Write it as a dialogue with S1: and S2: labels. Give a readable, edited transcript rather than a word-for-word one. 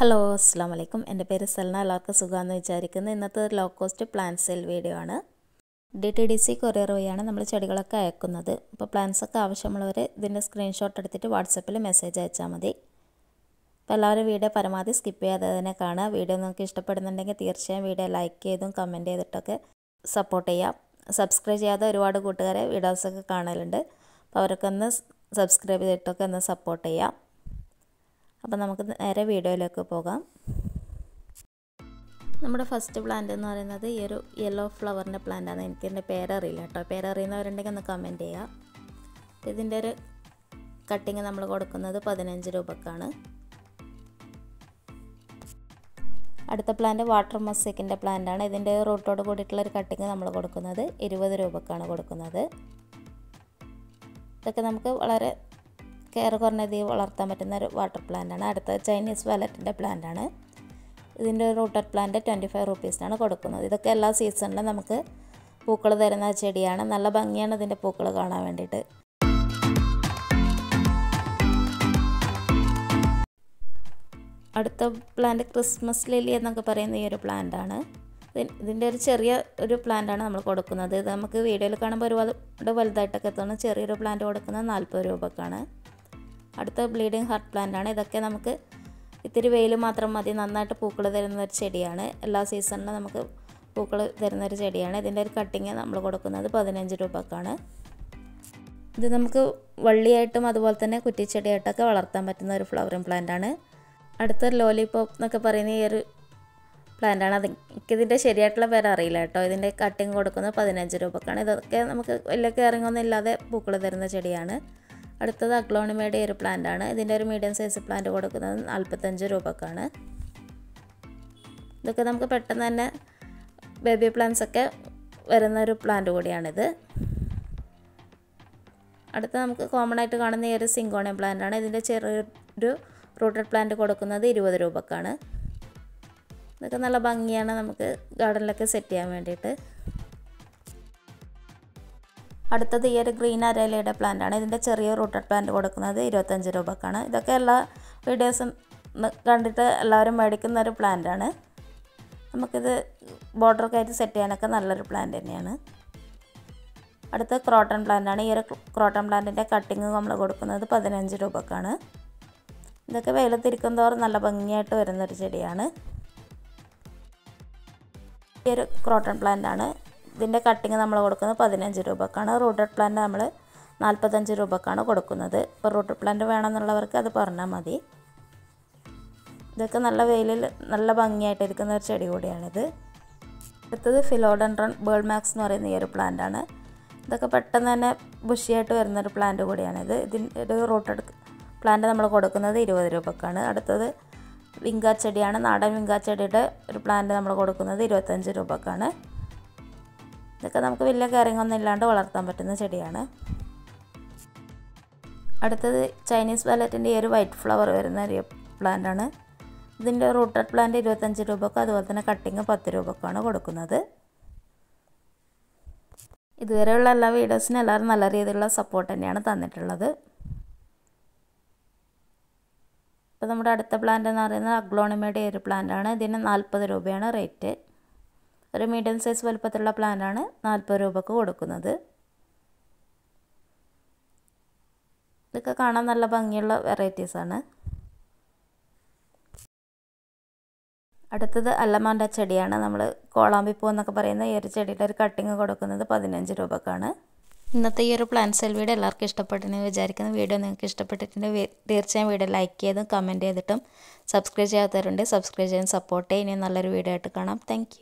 S1: Hello അസ്സാം വലൈക്കും. എൻ്റെ പേര് സൽന. എല്ലാവർക്കും സുഖമാണെന്ന് വിചാരിക്കുന്നു. ഇന്നത്തെ ഒരു low cost plant sale video ആണ്. DTDC കൊറിയർ വഴിയാണ് നമ്മൾ ചെടികളൊക്കെ അയക്കുന്നത്. അപ്പോൾ പ്ലാന്റ്സൊക്കെ ആവശ്യമുള്ളവർ ഇതിൻ്റെ സ്ക്രീൻഷോട്ട് എടുത്തിട്ട് വാട്സപ്പിൽ മെസ്സേജ് അയച്ചാൽ മതി. അപ്പോൾ എല്ലാവരും വീഡിയോ പരമാവധി സ്കിപ്പ് ചെയ്യാതെ തന്നെ കാണുക. വീഡിയോ നിങ്ങൾക്ക് ഇഷ്ടപ്പെടുന്നുണ്ടെങ്കിൽ തീർച്ചയായും വീഡിയോ ലൈക്ക് ചെയ്തും കമൻറ്റ് ചെയ്തിട്ടൊക്കെ സപ്പോർട്ട് ചെയ്യാം. സബ്സ്ക്രൈബ് ചെയ്യാതെ ഒരുപാട് കൂട്ടുകാരെ വീഡിയോസൊക്കെ കാണലുണ്ട്. അപ്പോൾ അവരൊക്കെ ഒന്ന് സബ്സ്ക്രൈബ് ചെയ്തിട്ടൊക്കെ ഒന്ന് സപ്പോർട്ട് ചെയ്യാം. അപ്പോൾ നമുക്ക് നേരെ വീഡിയോയിലേക്ക് പോകാം. നമ്മുടെ ഫസ്റ്റ് പ്ലാന്റ് എന്ന് പറയുന്നത് ഈ ഒരു യെല്ലോ ഫ്ലവറിൻ്റെ പ്ലാന്റാണ്. എനിക്ക് ഇതിൻ്റെ പേരറിയില്ല കേട്ടോ. പേരറിയുന്നവരുണ്ടെങ്കിൽ ഒന്ന് കമൻറ്റ് ചെയ്യാം. ഇതിൻ്റെ ഒരു കട്ടിങ് നമ്മൾ കൊടുക്കുന്നത് 15 രൂപക്കാണ്. അടുത്ത പ്ലാന്റ് വാട്ടർ മൊസൈക്കിൻ്റെ പ്ലാന്റാണ്. ഇതിൻ്റെ റൂട്ടോട് കൂടിയിട്ടുള്ളൊരു കട്ടിങ് നമ്മൾ കൊടുക്കുന്നത് 20 രൂപക്കാണ് കൊടുക്കുന്നത്. ഇതൊക്കെ നമുക്ക് വളരെ കെയർ കുറഞ്ഞ രീതിയിൽ വളർത്താൻ പറ്റുന്ന ഒരു വാട്ടർ പ്ലാന്റാണ്. അടുത്ത ചൈനീസ് വാലറ്റിൻ്റെ പ്ലാന്റാണ്. ഇതിൻ്റെ റൂട്ടഡ് പ്ലാന്റ് 25 റുപ്പീസിനാണ് കൊടുക്കുന്നത്. ഇതൊക്കെ എല്ലാ സീസണിലും നമുക്ക് പൂക്കൾ തരുന്ന ചെടിയാണ്. നല്ല ഭംഗിയാണ് ഇതിൻ്റെ പൂക്കൾ കാണാൻ വേണ്ടിയിട്ട്. അടുത്ത പ്ലാന്റ് ക്രിസ്മസ് ലില്ലി എന്നൊക്കെ പറയുന്ന ഈ ഒരു പ്ലാന്റാണ്. ഇതിൻ്റെ ഒരു ചെറിയ ഒരു പ്ലാന്റാണ് നമ്മൾ കൊടുക്കുന്നത്. ഇത് നമുക്ക് വീഡിയോയിൽ കാണുമ്പോൾ ഒരുപാട് വലുതായിട്ടൊക്കെ തോന്നും. ചെറിയൊരു പ്ലാന്റ് കൊടുക്കുന്നത് 40 രൂപക്കാണ്. അടുത്ത ബ്ലീഡിങ് ഹാർട്ട് പ്ലാന്റാണ്. ഇതൊക്കെ നമുക്ക് ഇത്തിരി വെയിൽ മാത്രം മതി, നന്നായിട്ട് പൂക്കൾ തരുന്നൊരു ചെടിയാണ്. എല്ലാ സീസണിലും നമുക്ക് പൂക്കൾ തരുന്നൊരു ചെടിയാണ്. ഇതിൻ്റെ ഒരു കട്ടിങ് നമ്മൾ കൊടുക്കുന്നത് 15 രൂപക്കാണ്. ഇത് നമുക്ക് വള്ളിയായിട്ടും അതുപോലെ തന്നെ കുറ്റിച്ചെടിയായിട്ടൊക്കെ വളർത്താൻ പറ്റുന്ന ഒരു ഫ്ലവറിങ് പ്ലാന്റാണ്. അടുത്ത ലോലിപോപ്പ് എന്നൊക്കെ പറയുന്ന ഈ ഒരു പ്ലാന്റാണ്. എനിക്കിതിൻ്റെ ശരിയായിട്ടുള്ള പേര് അറിയില്ല കേട്ടോ. ഇതിൻ്റെ കട്ടിങ് കൊടുക്കുന്നത് 15 രൂപക്കാണ്. ഇതൊക്കെ നമുക്ക് വലിയ കെയറിങ്ങൊന്നും ഇല്ലാതെ പൂക്കൾ തരുന്ന ചെടിയാണ്. അടുത്തത് അഗ്ലോണിമയുടെ ഒരു പ്ലാന്റാണ്. ഇതിൻ്റെ ഒരു മീഡിയം സൈസ് പ്ലാന്റ് കൊടുക്കുന്നത് 45 രൂപക്കാണ്. ഇതൊക്കെ നമുക്ക് പെട്ടെന്ന് തന്നെ ബേബി പ്ലാന്റ്സൊക്കെ വരുന്നൊരു പ്ലാന്റ് കൂടിയാണിത്. അടുത്ത നമുക്ക് കോമൺ ആയിട്ട് കാണുന്ന ഈ ഒരു സിങ്കോണിയം പ്ലാന്റാണ്. ഇതിൻ്റെ ചെറിയൊരു റൂട്ടഡ് പ്ലാന്റ് കൊടുക്കുന്നത് 20 രൂപക്കാണ്. ഇതൊക്കെ നല്ല ഭംഗിയാണ് നമുക്ക് ഗാർഡനിലൊക്കെ സെറ്റ് ചെയ്യാൻ വേണ്ടിയിട്ട്. അടുത്തത് ഈ ഒരു ഗ്രീൻ അരേലയുടെ പ്ലാന്റാണ്. ഇതിൻ്റെ ചെറിയ റൂട്ടഡ് പ്ലാന്റ് കൊടുക്കുന്നത് 25 രൂപക്കാണ്. ഇതൊക്കെ എല്ലാ വീഡിയോസും കണ്ടിട്ട് എല്ലാവരും മേടിക്കുന്ന ഒരു പ്ലാന്റാണ്. നമുക്കിത് ബോർഡറൊക്കെ ആയിട്ട് സെറ്റ് ചെയ്യാനൊക്കെ നല്ലൊരു പ്ലാന്റ് തന്നെയാണ്. അടുത്ത ക്രോട്ടൺ പ്ലാന്റാണ്. ഈ ഒരു ക്രോട്ടൺ പ്ലാന്റിൻ്റെ കട്ടിങ് നമ്മൾ കൊടുക്കുന്നത് 15 രൂപക്കാണ്. ഇതൊക്കെ വെയിലത്തിരിക്കും തോറും നല്ല ഭംഗിയായിട്ട് വരുന്നൊരു ചെടിയാണ്. ഈ ഒരു ക്രോട്ടൺ പ്ലാന്റാണ്. ഇതിൻ്റെ കട്ടിങ് നമ്മൾ കൊടുക്കുന്നത് 15 രൂപക്കാണ്. റൂട്ടഡ് പ്ലാന്റ് നമ്മൾ 45 രൂപക്കാണ് കൊടുക്കുന്നത്. ഇപ്പോൾ റൂട്ടഡ് പ്ലാന്റ് വേണമെന്നുള്ളവർക്ക് അത് പറഞ്ഞാൽ മതി. ഇതൊക്കെ നല്ല വെയിലിൽ നല്ല ഭംഗിയായിട്ടിരിക്കുന്ന ഒരു ചെടി കൂടിയാണിത്. അടുത്തത് ഫിലോഡൻഡ്രോൺ ബേൾമാക്സ് എന്ന് പറയുന്ന ഈ ഒരു പ്ലാന്റാണ്. ഇതൊക്കെ പെട്ടെന്ന് തന്നെ ബുഷിയായിട്ട് വരുന്നൊരു പ്ലാന്റ് കൂടിയാണിത്. ഇതിൻ്റെ ഒരു റൂട്ടഡ് പ്ലാന്റ് നമ്മൾ കൊടുക്കുന്നത് 20 രൂപക്കാണ്. അടുത്തത് വിങ്കാ ചെടിയാണ്. നാടൻ വിങ്കാ ചെടിയുടെ ഒരു പ്ലാന്റ് നമ്മൾ കൊടുക്കുന്നത് 25 രൂപക്കാണ്. ഇതൊക്കെ നമുക്ക് വലിയ കെയറിങ്ങൊന്നും ഇല്ലാണ്ട് വളർത്താൻ പറ്റുന്ന ചെടിയാണ്. അടുത്തത് ചൈനീസ് വാലറ്റിൻ്റെ ഈ ഒരു വൈറ്റ് ഫ്ലവർ വരുന്ന ഒരു പ്ലാന്റാണ്. ഇതിൻ്റെ റൂട്ടഡ് പ്ലാന്റ് 25 രൂപക്കും അതുപോലെ തന്നെ കട്ടിങ് 10 രൂപക്കാണ് കൊടുക്കുന്നത്. ഇതുവരെയുള്ള എല്ലാ വീഡിയോസിനും എല്ലാവരും നല്ല രീതിയിലുള്ള സപ്പോർട്ട് തന്നെയാണ് തന്നിട്ടുള്ളത്. ഇപ്പോൾ നമ്മുടെ അടുത്ത പ്ലാന്റ് എന്ന് പറയുന്നത് അഗ്ലോണിമയുടെ ഒരു പ്ലാന്റാണ്. ഇതിന് 40 രൂപയാണ് റേറ്റ്. ഒരു മീഡിയം സൈസ് വലുപ്പത്തിലുള്ള പ്ലാന്റാണ് 40 രൂപക്ക് കൊടുക്കുന്നത്. ഇതൊക്കെ കാണാൻ നല്ല ഭംഗിയുള്ള വെറൈറ്റീസാണ്. അടുത്തത് അല്ലമാൻ്റെ ചെടിയാണ്. നമ്മൾ കോളാമ്പിപ്പൂ എന്നൊക്കെ പറയുന്ന ഈ ഒരു ചെടിയുടെ ഒരു കട്ടിങ് കൊടുക്കുന്നത് 15 രൂപക്കാണ്. ഇന്നത്തെ ഈ ഒരു പ്ലാന്റ് സെയിൽ വീഡിയോ എല്ലാവർക്കും ഇഷ്ടപ്പെട്ടെന്ന് വിചാരിക്കുന്നു. വീഡിയോ നിങ്ങൾക്ക് ഇഷ്ടപ്പെട്ടിട്ടുണ്ടെങ്കിൽ തീർച്ചയായും വീഡിയോ ലൈക്ക് ചെയ്തും കമൻറ്റ് ചെയ്തിട്ടും സബ്സ്ക്രൈബ് ചെയ്യാത്തവരുണ്ട് സബ്സ്ക്രൈബ് ചെയ്യാൻ സപ്പോർട്ട് ചെയ്യും. ഇനി നല്ലൊരു വീഡിയോ ആയിട്ട് കാണാം. താങ്ക്